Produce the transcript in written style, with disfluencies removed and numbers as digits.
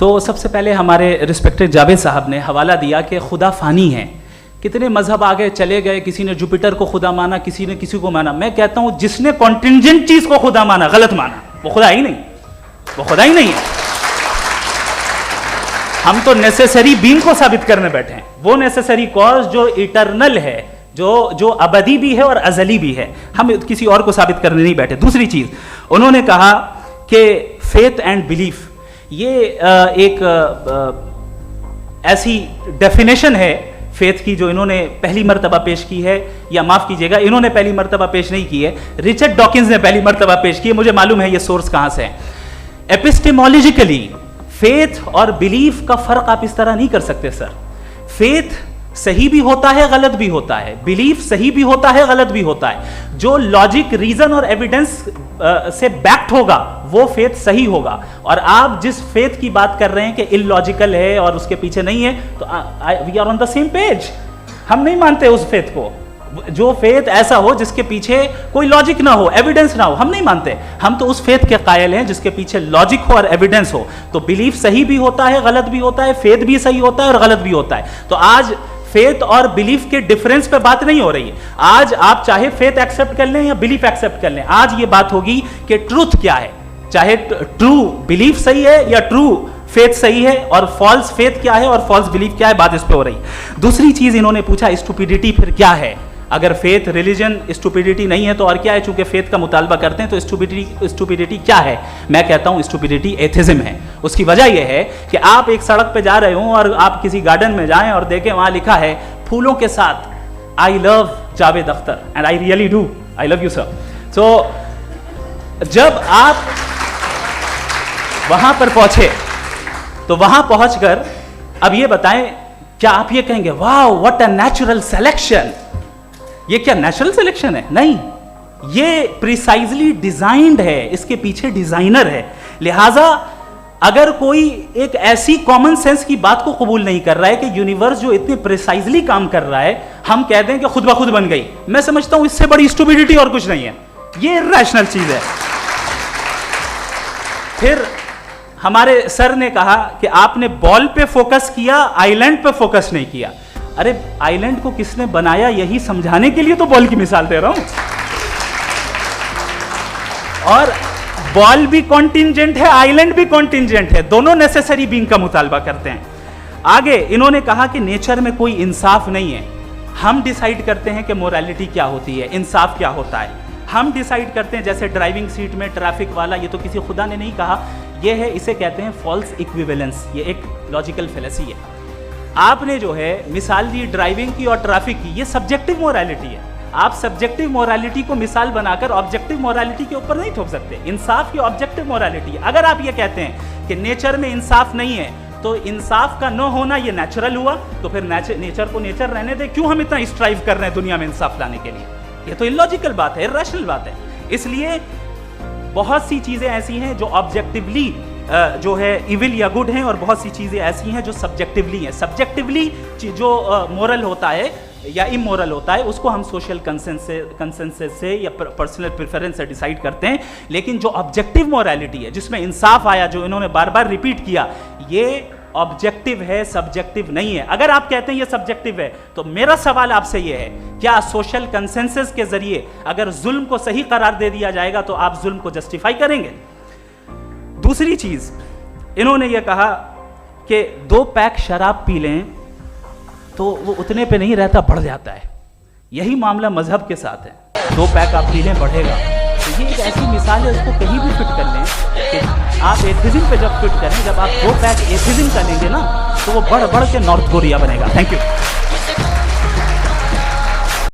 تو سب سے پہلے ہمارے رسپیکٹڈ جاوید صاحب نے حوالہ دیا کہ خدا فانی ہے. کتنے مذہب آگے چلے گئے, کسی نے جوپیٹر کو خدا مانا, کسی نے کسی کو مانا. میں کہتا ہوں جس نے کانٹینجنٹ چیز کو خدا مانا, غلط مانا, وہ خدا ہی نہیں, وہ خدا ہی نہیں ہے. ہم تو نیسیسری بینگ کو ثابت کرنے بیٹھے ہیں, وہ نیسیسری کاز جو ایٹرنل ہے, جو ابدی بھی ہے اور ازلی بھی ہے. ہم کسی اور کو ثابت کرنے نہیں بیٹھے. دوسری چیز انہوں نے کہا کہ فیتھ اینڈ بلیف یہ ایک ایسی ڈیفینیشن ہے فیتھ کی جو انہوں نے پہلی مرتبہ پیش کی ہے, یا معاف کیجیے گا انہوں نے پہلی مرتبہ پیش نہیں کی ہے, رچرڈ ڈاکنز نے پہلی مرتبہ پیش کی ہے. مجھے معلوم ہے یہ سورس کہاں سے ہے. ایپسٹیمولوجیکلی فیتھ اور بلیف کا فرق آپ اس طرح نہیں کر سکتے سر. فیتھ صحیح بھی ہوتا ہے, غلط بھی ہوتا ہے. بلیف صحیح بھی ہوتا ہے, غلط بھی ہوتا ہے. جو لاجک, ریزن اور ایویڈنس سے بیکڈ ہوگا وہ فیتھ صحیح ہوگا. اور آپ جس فیتھ کی بات کر رہے ہیں کہ ان لاجیکل ہے اور اس کے پیچھے نہیں ہے, تو we are on the same page. ہم نہیں مانتے اس فیتھ کو. جو فیتھ ایسا ہو جس کے پیچھے کوئی لاجک نہ ہو, ایویڈنس نہ ہو, ہم نہیں مانتے. ہم تو اس فیتھ کے قائل ہیں جس کے پیچھے لاجک ہو اور ایویڈنس ہو. تو بلیف صحیح بھی ہوتا ہے, غلط بھی ہوتا ہے, فیتھ بھی صحیح ہوتا ہے اور غلط بھی ہوتا ہے. تو آج فیتھ اور بلیف کے ڈیفرنس پہ بات نہیں ہو رہی ہے. آج آپ چاہے فیتھ ایکسپٹ کر لیں یا بلیف ایکسپٹ کر لیں, آج یہ بات ہوگی کہ ٹروتھ کیا ہے, چاہے ٹرو بلیف صحیح ہے یا ٹرو فیتھ صحیح ہے, اور فالس فیتھ کیا ہے اور فالس بلیف کیا ہے, بات اس پہ ہو رہی. دوسری چیز انہوں نے پوچھا اسٹوپیڈیٹی پھر کیا ہے. اگر فیتھ ریلیجن اسٹوپیڈیٹی نہیں ہے تو اور کیا ہے؟ چونکہ فیتھ کا مطالبہ کرتے ہیں تو اسٹوپیڈیٹی کیا ہے؟ میں کہتا ہوں اسٹوپیڈیٹی ایتھزم ہے. اس کی وجہ یہ ہے کہ آپ ایک سڑک پہ جا رہے ہوں اور آپ کسی گارڈن میں جائیں اور دیکھیں وہاں لکھا ہے پھولوں کے ساتھ I love Javed Akhtar, and I really do, I love you sir. تو جب آپ وہاں پر پہنچے تو وہاں پہنچ کر اب یہ بتائیں, کیا آپ یہ کہیں گے واو واٹ اے نیچرل سلیکشن؟ یہ کیا نیچرل سلیکشن ہے؟ نہیں, یہ پریسائزلی ڈیزائنڈ ہے, اس کے پیچھے ڈیزائنر ہے. لہٰذا اگر کوئی ایک ایسی کامن سینس کی بات کو قبول نہیں کر رہا ہے کہ یونیورس جو اتنے پریسائزلی کام کر رہا ہے ہم کہہ دیں کہ خود بخود بن گئی, میں سمجھتا ہوں اس سے بڑی اسٹوپیڈیٹی اور کچھ نہیں ہے. یہ ریشنل چیز ہے. پھر ہمارے سر نے کہا کہ آپ نے بال پہ فوکس کیا, آئی لینڈ پہ فوکس نہیں کیا. ارے آئی لینڈ کو کس نے بنایا یہی سمجھانے کے لیے تو بال کی مثال دے رہا ہوں. اور بال بھی کانٹینجنٹ ہے, آئی لینڈ بھی کانٹینجنٹ ہے, دونوں نیسیسری بینگ کا مطالبہ کرتے ہیں. آگے انہوں نے کہا کہ نیچر میں کوئی انصاف نہیں ہے. ہم ڈیسائیڈ کرتے ہیں کہ موریلٹی کیا ہوتی ہے, انصاف کیا ہوتا ہے. ہم ڈیسائیڈ کرتے ہیں, جیسے ڈرائیونگ سیٹ میں ٹریفک والا, یہ تو کسی خدا نے نہیں کہا, یہ ہے, اسے کہتے ہیں فالس ایکویویلنس. یہ ایک لاجیکل فیلیسی ہے. آپ نے جو ہے مثال دی ڈرائیونگ کی اور ٹریفک کی, یہ سبجیکٹو موریلٹی ہے. آپ سبجیکٹو موریلٹی کو مثال بنا کر آبجیکٹو موریلٹی کے اوپر نہیں تھوپ سکتے. انصاف کی آبجیکٹو موریلٹی. اگر آپ یہ کہتے ہیں کہ نیچر میں انصاف نہیں ہے تو انصاف کا نہ ہونا یہ نیچرل ہوا, تو پھر نیچر کو نیچر رہنے دے. کیوں ہم اتنا اسٹرائیو کر رہے ہیں دنیا میں انصاف لانے کے لیے؟ یہ تو illogical بات ہے, irrational بات ہے. اس لیے بہت سی چیزیں ایسی ہیں جو آبجیکٹیولی جو ہے ایول یا گڈ ہیں, اور بہت سی چیزیں ایسی ہیں جو سبجیکٹیولی ہیں. سبجیکٹیولی جو مورل ہوتا ہے یا امورل ہوتا ہے اس کو ہم سوشل کنسنسس سے یا پرسنل پریفرنس سے ڈیسائیڈ کرتے ہیں. لیکن جو آبجیکٹیو موریلٹی ہے جس میں انصاف آیا, جو انہوں نے بار بار ریپیٹ کیا, یہ آبجیکٹیو ہے, سبجیکٹیو نہیں ہے. اگر آپ کہتے ہیں یہ سبجیکٹیو ہے تو میرا سوال آپ سے یہ ہے, کیا سوشل کنسنسس کے ذریعے اگر ظلم کو صحیح قرار دے دیا جائے گا تو آپ ظلم کو جسٹیفائی کریں گے؟ دوسری چیز انہوں نے یہ کہا کہ 2 پیک شراب پی لیں تو وہ اتنے پہ نہیں رہتا, بڑھ جاتا ہے. یہی معاملہ مذہب کے ساتھ ہے. 2 پیک آپ پی لیں بڑھے گا. تو یہ ایک ایسی مثال ہے, اس کو کہیں بھی فٹ کر لیں کہ آپ ایتھزم پہ جب فٹ کریں, جب آپ 2 پیک ایتھزم کا لیں گے نا تو وہ بڑھ بڑھ کے نارتھ کوریا بنے گا. Thank you.